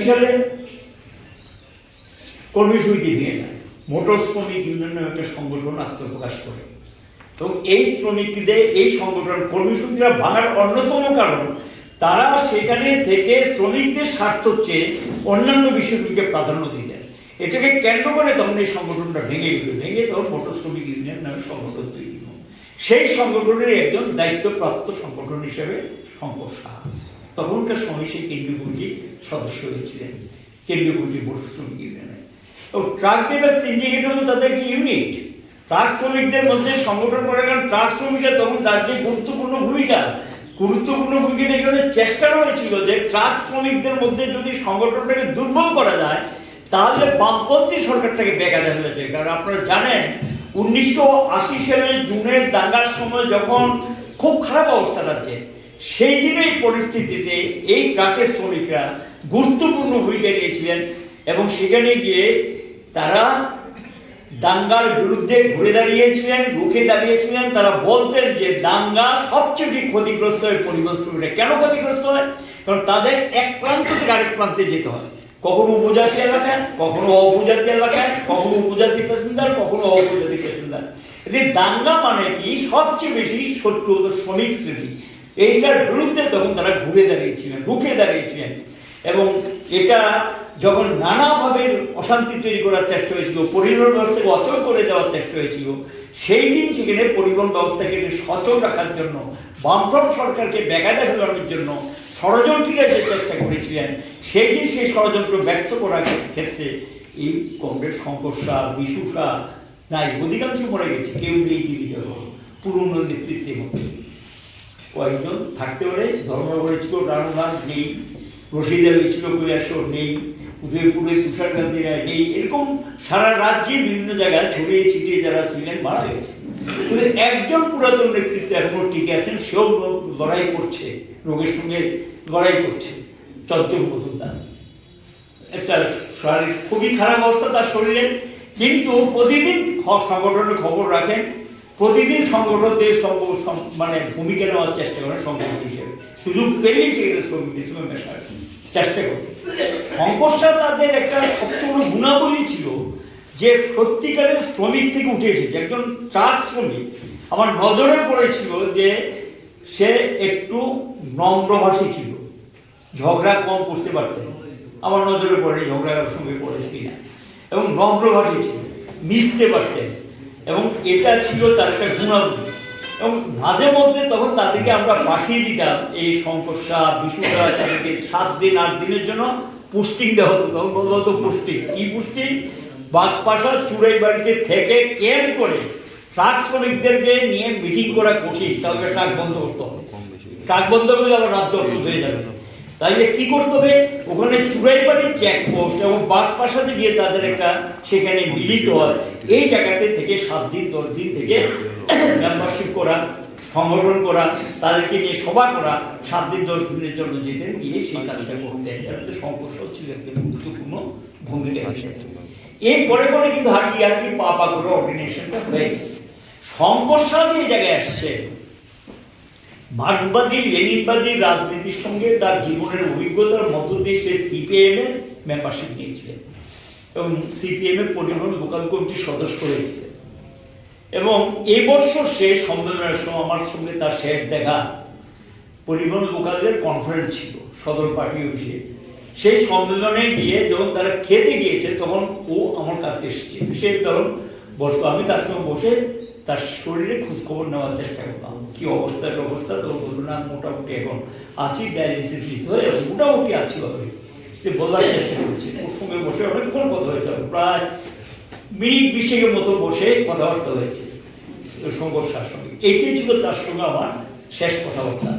সালে কর্মী সমিতি ভেঙে যায়, মোটর শ্রমিক ইউনিয়ন নামে একটা সংগঠন আত্মপ্রকাশ করে। এবং এই শ্রমিকদের এই সংগঠন কর্মী সমিতিরা ভাঙার অন্যতম কারণ তারা সেখানে থেকে শ্রমিকদের স্বার্থ চেয়ে অন্যান্য বিষয়গুলিকে প্রাধান্য দিতেন। এটাকে কেন্দ্র করে তখন এই সংগঠনটা ভেঙে তখন মোটর শ্রমিক ইউনিয়ন নামে সংগঠন তৈরি হয়। সেই সংগঠনের একজন দায়িত্বপ্রাপ্ত সংগঠন হিসেবে শঙ্কর সাহা তখনকার সময় সেই কেন্দ্রীয় কমিটির সদস্য হয়েছিলেন, কেন্দ্রীয় কমিটির মোটর শ্রমিক ইউনিয়নে। এবং ট্রাক ড্রাইভার সিন্ডিকেট হলো তাদের একটি ইউনিট। ট্রাক শ্রমিকদের মধ্যে সংগঠন করে, কারণ ট্রাক শ্রমিকরা তখন তার যে গুরুত্বপূর্ণ ভূমিকা এখানে চেষ্টা রয়েছিল যে ট্রাক শ্রমিকদের মধ্যে যদি সংগঠনটাকে দুর্বল করা যায় তাহলে বামপন্থী সরকারটাকে বেকায়দা হয়ে যায়। কারণ আপনারা জানেন 1980 সালের জুনের দাঙ্গার সময় যখন খুব খারাপ অবস্থা আছে, সেই দিনের পরিস্থিতিতে এই ট্রাকের শ্রমিকরা গুরুত্বপূর্ণ ভূমিকা নিয়েছিলেন এবং সেখানে গিয়ে তারা দাঙ্গার বিরুদ্ধে ঘুরে দাঁড়িয়েছিলেন, রুখে দাঁড়িয়েছিলেন। তারা বলতেন যে দাঙ্গা সবচেয়ে বেশি ক্ষতিগ্রস্ত হয় পরিবহন শ্রমিকরা। কেন ক্ষতিগ্রস্ত হয়? কারণ তাদের এক প্রান্ত থেকে আরেক প্রান্তে যেতে হয়, কখনো উপজাতি এলাকায়, কখনো অপজাতি এলাকায়, কখনো উপজাতি প্যাসেঞ্জার, কখনো অপজাতি প্যাসেঞ্জার। যে দাঙ্গা মানে কি সবচেয়ে বেশি শত্রু হতো শ্রমিক শ্রেণী। এইটার বিরুদ্ধে তখন তারা ঘুরে দাঁড়িয়েছিলেন, রুখে দাঁড়িয়েছিলেন। এবং এটা যখন নানাভাবে অশান্তি তৈরি করার চেষ্টা হয়েছিল, পরিবহন ব্যবস্থাকে অচল করে দেওয়ার চেষ্টা হয়েছিল, সেই দিন সেখানে পরিবহন ব্যবস্থাকে সচল রাখার জন্য, বামফ্রন্ট সরকারকে বেকায়দা ফেলানোর জন্য ষড়যন্ত্রীরা যে চেষ্টা করেছিলেন, সেই দিন সেই ষড়যন্ত্র ব্যর্থ করার ক্ষেত্রে এই কংগ্রেস শঙ্কর শাহ, বিশু শাহ নাই, অধিকাংশ মরে গেছে, কেউ নেই জীবিত পুরনো নেতৃত্বের মধ্যে। কয়েকজন থাকতে পারে, ধর্মনগরে ছিল রানুনাথ নেই, রশিদ আলী ছিল কৈলাসর নেই, উদয়পুরে তুষার গান্ধী রায় নেই, এরকম সারা রাজ্যে বিভিন্ন জায়গায় ছড়িয়ে ছিটিয়ে যারা ছিলেন মারা গেছে। কিন্তু একজন পুরাতন নেতৃত্ব এখনো টিকে আছেন, সেও লড়াই করছে, রোগের সঙ্গে লড়াই করছে, চঞ্চল মজুমদার। একটা শরীর খুবই খারাপ অবস্থা তার শরীরে, কিন্তু প্রতিদিন সংগঠনের খবর রাখেন, প্রতিদিন সংগঠনদের মানে ভূমিকা নেওয়ার চেষ্টা করেন সংগঠন হিসেবে, সুযোগ পেলেই সেখানে শ্রমিকদের সঙ্গে মেশার চেষ্টা করতেন। শঙ্কর শাহ তাদের একটা সবচেয়ে বড় গুণাবলী ছিল যে সত্যিকারের শ্রমিক থেকে উঠে এসেছে, একজন ট্রাক শ্রমিক। আমার নজরে পড়েছিল যে সে একটু নম্রভাষী ছিল, ঝগড়া কম করতে পারতেন। আমার নজরে পড়ে ঝগড়ার সঙ্গে পড়েছে কিনা, এবং নম্রভাষী ছিল, মিশতে পারতেন, এবং এটা ছিল তার একটা গুণাবলী। এবং মাঝে মধ্যে তখন তাদেরকে আমরা পাঠিয়ে দিতাম, এই শঙ্কর শাহ, বিশু শাহ, তাদেরকে 7 দিন 8 দিনের জন্য পোস্টিং দেওয়া হতো। তখন বলা হতো পোস্টিং, কি পোস্টিং? বাগপাশা চুড়াই বাড়িতে থেকে ক্যাম্প করে ট্রাক শ্রমিকদেরকে নিয়ে মিটিং করা কঠিন, তাহলে ট্রাক বন্ধ করতে হবে। ট্রাক বন্ধ করলে আবার রাজ্য অচল হয়ে যাবে। তাহলে কি করতে হবে? ওখানে চুড়াইবাড়ির চেকপোস্ট এবং বাগপাশাতে গিয়ে তাদের একটা সেখানে মিলিত হয়। এই জায়গাতে থেকে 7 দিন 10 দিন থেকে মেম্বারশিপ করা, সংগঠন করা, তাদেরকে নিয়ে সভা করা, 7 দিন 10 দিনের জন্য যেতেন, গিয়ে সেই কাজটা করতেন। এটাতে শঙ্কর শাহ ছিল একটা গুরুত্বপূর্ণ ভূমিকা হিসেবে। এই পরে কিন্তু হাঁটি পা করে অর্গানাইজেশনটা হয়েছে। শঙ্কর শাহ যে এই জায়গায় আসছে, মার্ক্সবাদী লেনিনবাদী রাজনীতির সঙ্গে তার জীবনের অভিজ্ঞতার মধ্য দিয়ে সে সিপিএম এর মেম্বারশিপ নিয়েছিলেন এবং সিপিএম এর পরিবহন লোকাল কমিটির সদস্য হয়েছে। এবং এই বছর সে সম্মেলনের সময় আমার সঙ্গে তার শেষ দেখা পরিবহন লোকালদের কনফারেন্স ছিল সদর পার্টি অফিসে। সেই সম্মেলনে গিয়ে যখন তারা খেতে গিয়েছে তখন ও আমার কাছে এসেছে, সে তখন বসতো, আমি তার সঙ্গে বসে তার শরীরে খোঁজখবর নেওয়ার চেষ্টা করলাম, কি অবস্থা। তো বললো না, মোটামুটি এখন আছি, ডায়ালিসিস নিতে হয়, মোটামুটি আছি হবে, সে বলার চেষ্টা করছে। ওর সঙ্গে বসে অনেকক্ষণ কথা হয়েছে, প্রায় মিনিট 20 মতো বসে কথাবার্তা হয়েছে শঙ্কর শাহর সঙ্গে। এটাই ছিল তার সঙ্গে আমার শেষ কথাবার্তা।